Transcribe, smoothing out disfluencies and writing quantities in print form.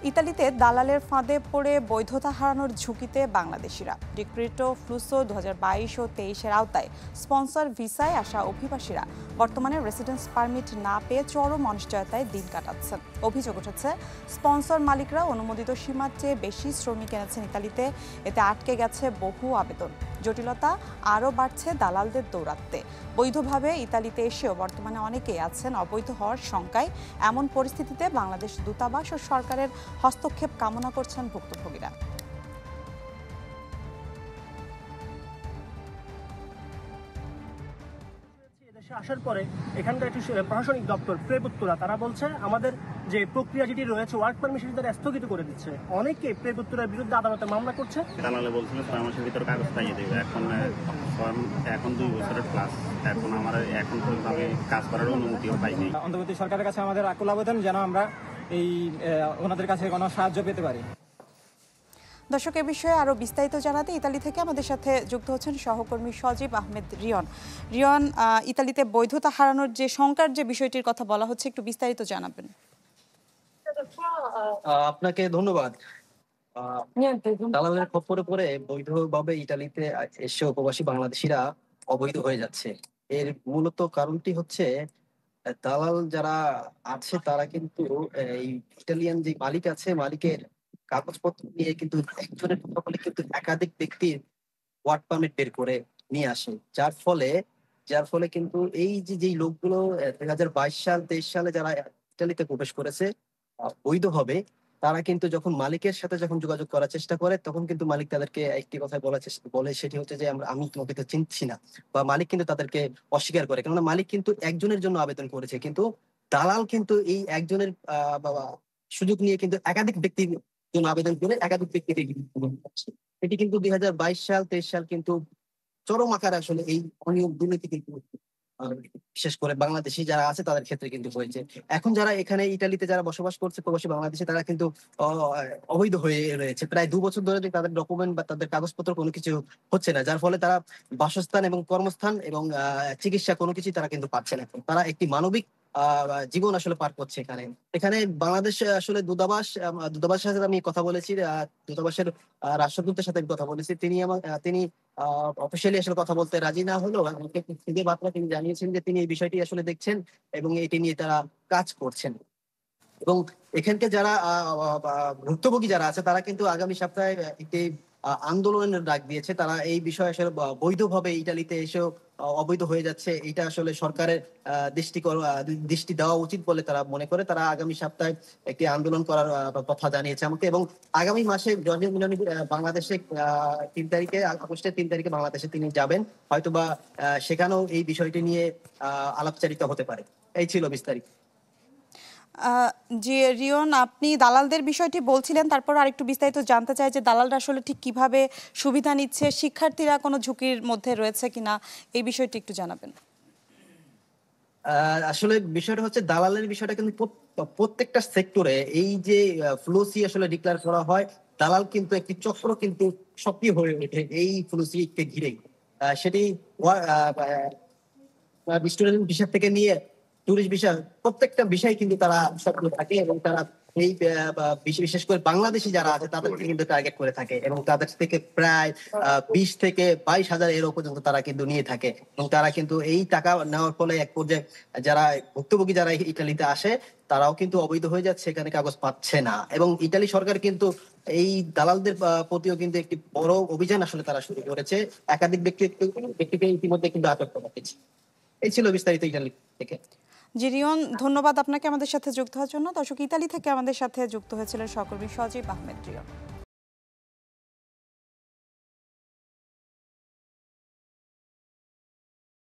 ইতালিতে দালালের ফাঁদে পড়ে বৈধতা হারানোর ঝুঁকিতে বাংলাদেশিরা। ডিক্রিটো ফ্লুসো 2022 ও 23-এর আওতায় স্পন্সর ভিসায় আসা অভিবাসীরা বর্তমানে রেসিডেন্স পারমিট না পেয়ে চরম অনিশ্চয়তায় দিন কাটাচ্ছেন। অভিযোগ উঠেছে, স্পন্সর মালিকরা অনুমোদিত সীমার চেয়ে বেশি শ্রমিক এনেছেন ইতালিতে। এতে আটকে গেছে বহু আবেদন। জটিলতা আরও বাড়ছে দালালদের দৌরাত্ম্যে। বৈধভাবে ইতালিতে এসেও বর্তমানে অনেকেই আছেন অবৈধ হওয়ার শঙ্কায়। এমন পরিস্থিতিতে বাংলাদেশ দূতাবাস ও সরকারের হস্তক্ষেপ কামনা করছেন ভুক্তভোগীরা। আসার পরে এখানকার একটি প্রশাসনিক দপ্তর প্রেপুত্তরা তারা বলছে আমাদের যে প্রক্রিয়া যেটি রয়েছে ওয়ার্ক পারমিশন তারা স্থগিত করে দিচ্ছে। অনেকে প্রেপুত্তরার বিরুদ্ধে আদালতে মামলা করছে। দালালে বলছিল 6 মাসের ভিতরে কাগজ পাইয়ে দেবে। এখন 2 বছরের প্লাস, এখন আমার এখন পর্যন্ত কাজ করার অনুমতিও পাইনি। অন্তর্বর্তী সরকারের কাছে আমাদের আকুল আবেদন যেন আমরা এই ওনাদের কাছে কোনো সাহায্য পেতে পারি। দর্শক, এ বিষয়ে আরও বিস্তারিত জানাতে ইতালি থেকে আমাদের সাথে যুক্ত হচ্ছেন সহকর্মী সজীব আহমেদ রিয়ন। রিয়ন, ইতালিতে বৈধতা হারানোর যে শঙ্কার যে বিষয়টির কথা বলা হচ্ছে, একটু বিস্তারিত জানাবেন। আপনাকে ধন্যবাদ। দালালের খপ্পরে পড়ে বৈধভাবে ইতালিতে এসে প্রবাসী বাংলাদেশিরা অবৈধ হয়ে যাচ্ছে। এর মূলত কারণটি হচ্ছে দালাল যারা আছে তারা কিন্তু এই ইটালিয়ান যে মালিক আছে, মালিকের কাগজপত্র নিয়ে কিন্তু একজনের কথা বলে কিন্তু একাধিক ব্যক্তির ওয়ার্ক পারমিট বের করে নিয়ে আসে, যার ফলে কিন্তু এই যে লোকগুলো 2022 সাল 23 সালে যারা ইটালিতে প্রবেশ করেছে বৈধভাবে, তারা কিন্তু যখন মালিকের সাথে যখন যোগাযোগ করার চেষ্টা করে তখন কিন্তু মালিক তাদেরকে একটি কথা বলার চেষ্টা বলে, সেটি হচ্ছে যে আমি তোমাকে তো চিনছি না, বা মালিক কিন্তু তাদেরকে অস্বীকার করে। কেননা মালিক কিন্তু একজনের জন্য আবেদন করেছে, কিন্তু দালাল কিন্তু এই একজনের সুযোগ নিয়ে কিন্তু একাধিক ব্যক্তির জন্য আবেদন করে একাধিক ব্যক্তিকে এটি কিন্তু 2022 সাল 23 সাল কিন্তু চরম আকারে আসলে এই অনিয়ম দুর্নীতি কিন্তু বিশেষ করে বাংলাদেশি যারা আছে তাদের ক্ষেত্রে কিন্তু হয়েছে। এখন যারা এখানে ইটালিতে যারা বসবাস করছে প্রবাসী বাংলাদেশি, তারা কিন্তু অবৈধ হয়ে রয়েছে। প্রায় 2 বছর ধরে তাদের ডকুমেন্ট বা তাদের কাগজপত্র কোনো কিছু হচ্ছে না, যার ফলে তারা বাসস্থান এবং কর্মস্থান এবং চিকিৎসা কোনো কিছু তারা কিন্তু পাচ্ছে না। তারা একটি মানবিক জীবন আসলে পার করছে এখানে। এখানে বাংলাদেশ আসলে দূতাবাসের সাথে আমি কথা বলেছি, দূতাবাসের রাষ্ট্রদূতের সাথে আমি কথা বলেছি। তিনি অফিসিয়ালি আসলে কথা বলতে রাজি না হলেও আমাকে খুদে বার্তা তিনি জানিয়েছেন যে তিনি এই বিষয়টি আসলে দেখছেন এবং এটি নিয়ে তারা কাজ করছেন। এবং এখানকে যারা ভুক্তভোগী যারা আছে তারা কিন্তু আগামী সপ্তাহে একটি আন্দোলনের ডাক দিয়েছে। তারা এই বিষয়ে আসলে বৈধভাবে ইটালিতে এসেও অবৈধ হয়ে যাচ্ছে, এটা আসলে সরকারের দৃষ্টি দেওয়া উচিত বলে তারা মনে করে। তারা আগামী সপ্তাহে একটি আন্দোলন করার কথা জানিয়েছে আমাকে, এবং আগামী মাসে জর্জিয়া মিলনি বাংলাদেশে 3 তারিখে, আগস্টের 3 তারিখে বাংলাদেশে তিনি যাবেন। হয়তোবা সেখানেও এই বিষয়টি নিয়ে আলাপচারিতা হতে পারে। এই ছিল বিস্তারিত। জি রিয়ন, আপনি দালালদের বিষয়টি বলছিলেন, তারপর আরেকটু বিস্তারিত জানতে চাই যে দালালরা আসলে ঠিক কিভাবে সুবিধা নিচ্ছে, শিক্ষার্থীরা কোনো ঝুঁকির মধ্যে রয়েছে কিনা, এই বিষয়টি একটু জানাবেন। আসলে বিষয়টা হচ্ছে দালালের বিষয়টা কিন্তু প্রত্যেকটা সেক্টরে এই যে ফ্লোসি আসলে ডিক্লেয়ার করা হয়, দালাল কিন্তু একটি চক্র কিন্তু সক্রিয় হয়ে ওঠে এই ফ্লোসিকে ঘিরে। সেটি স্টুডেন্ট ভিসা থেকে নিয়ে টুরিস্ট ভিসা, প্রত্যেকটা বিষয় কিন্তু তারা সক্রিয় থাকে এবং তারা এই বিশেষ করে বাংলাদেশি যারা আছে তাদেরকে কিন্তু টার্গেট করে থাকে এবং তাদের থেকে প্রায় 20 থেকে 22 হাজার এরও পর্যন্ত তারা কিন্তু নিয়ে থাকে। এবং তারা কিন্তু এই টাকা নেওয়ার ফলে এক পর্যায়ে যারা ভুক্তভোগী যারা ইটালিতে আসে তারাও কিন্তু অবৈধ হয়ে যাচ্ছে, এখানে কাগজ পাচ্ছে না। এবং ইটালি সরকার কিন্তু এই দালালদের প্রতিও কিন্তু একটি বড় অভিযান আসলে তারা শুরু করেছে। একাধিক ব্যক্তিকে ইতিমধ্যে কিন্তু আটক করা হয়েছে। এই ছিল বিস্তারিত ইটালি থেকে। জি রিয়ন, ধন্যবাদ আপনাকে আমাদের সাথে যুক্ত হওয়ার জন্য। দর্শক, ইতালি থেকে আমাদের সাথে যুক্ত হয়েছিলেন সহকর্মী সজীব আহমেদ রিয়ন।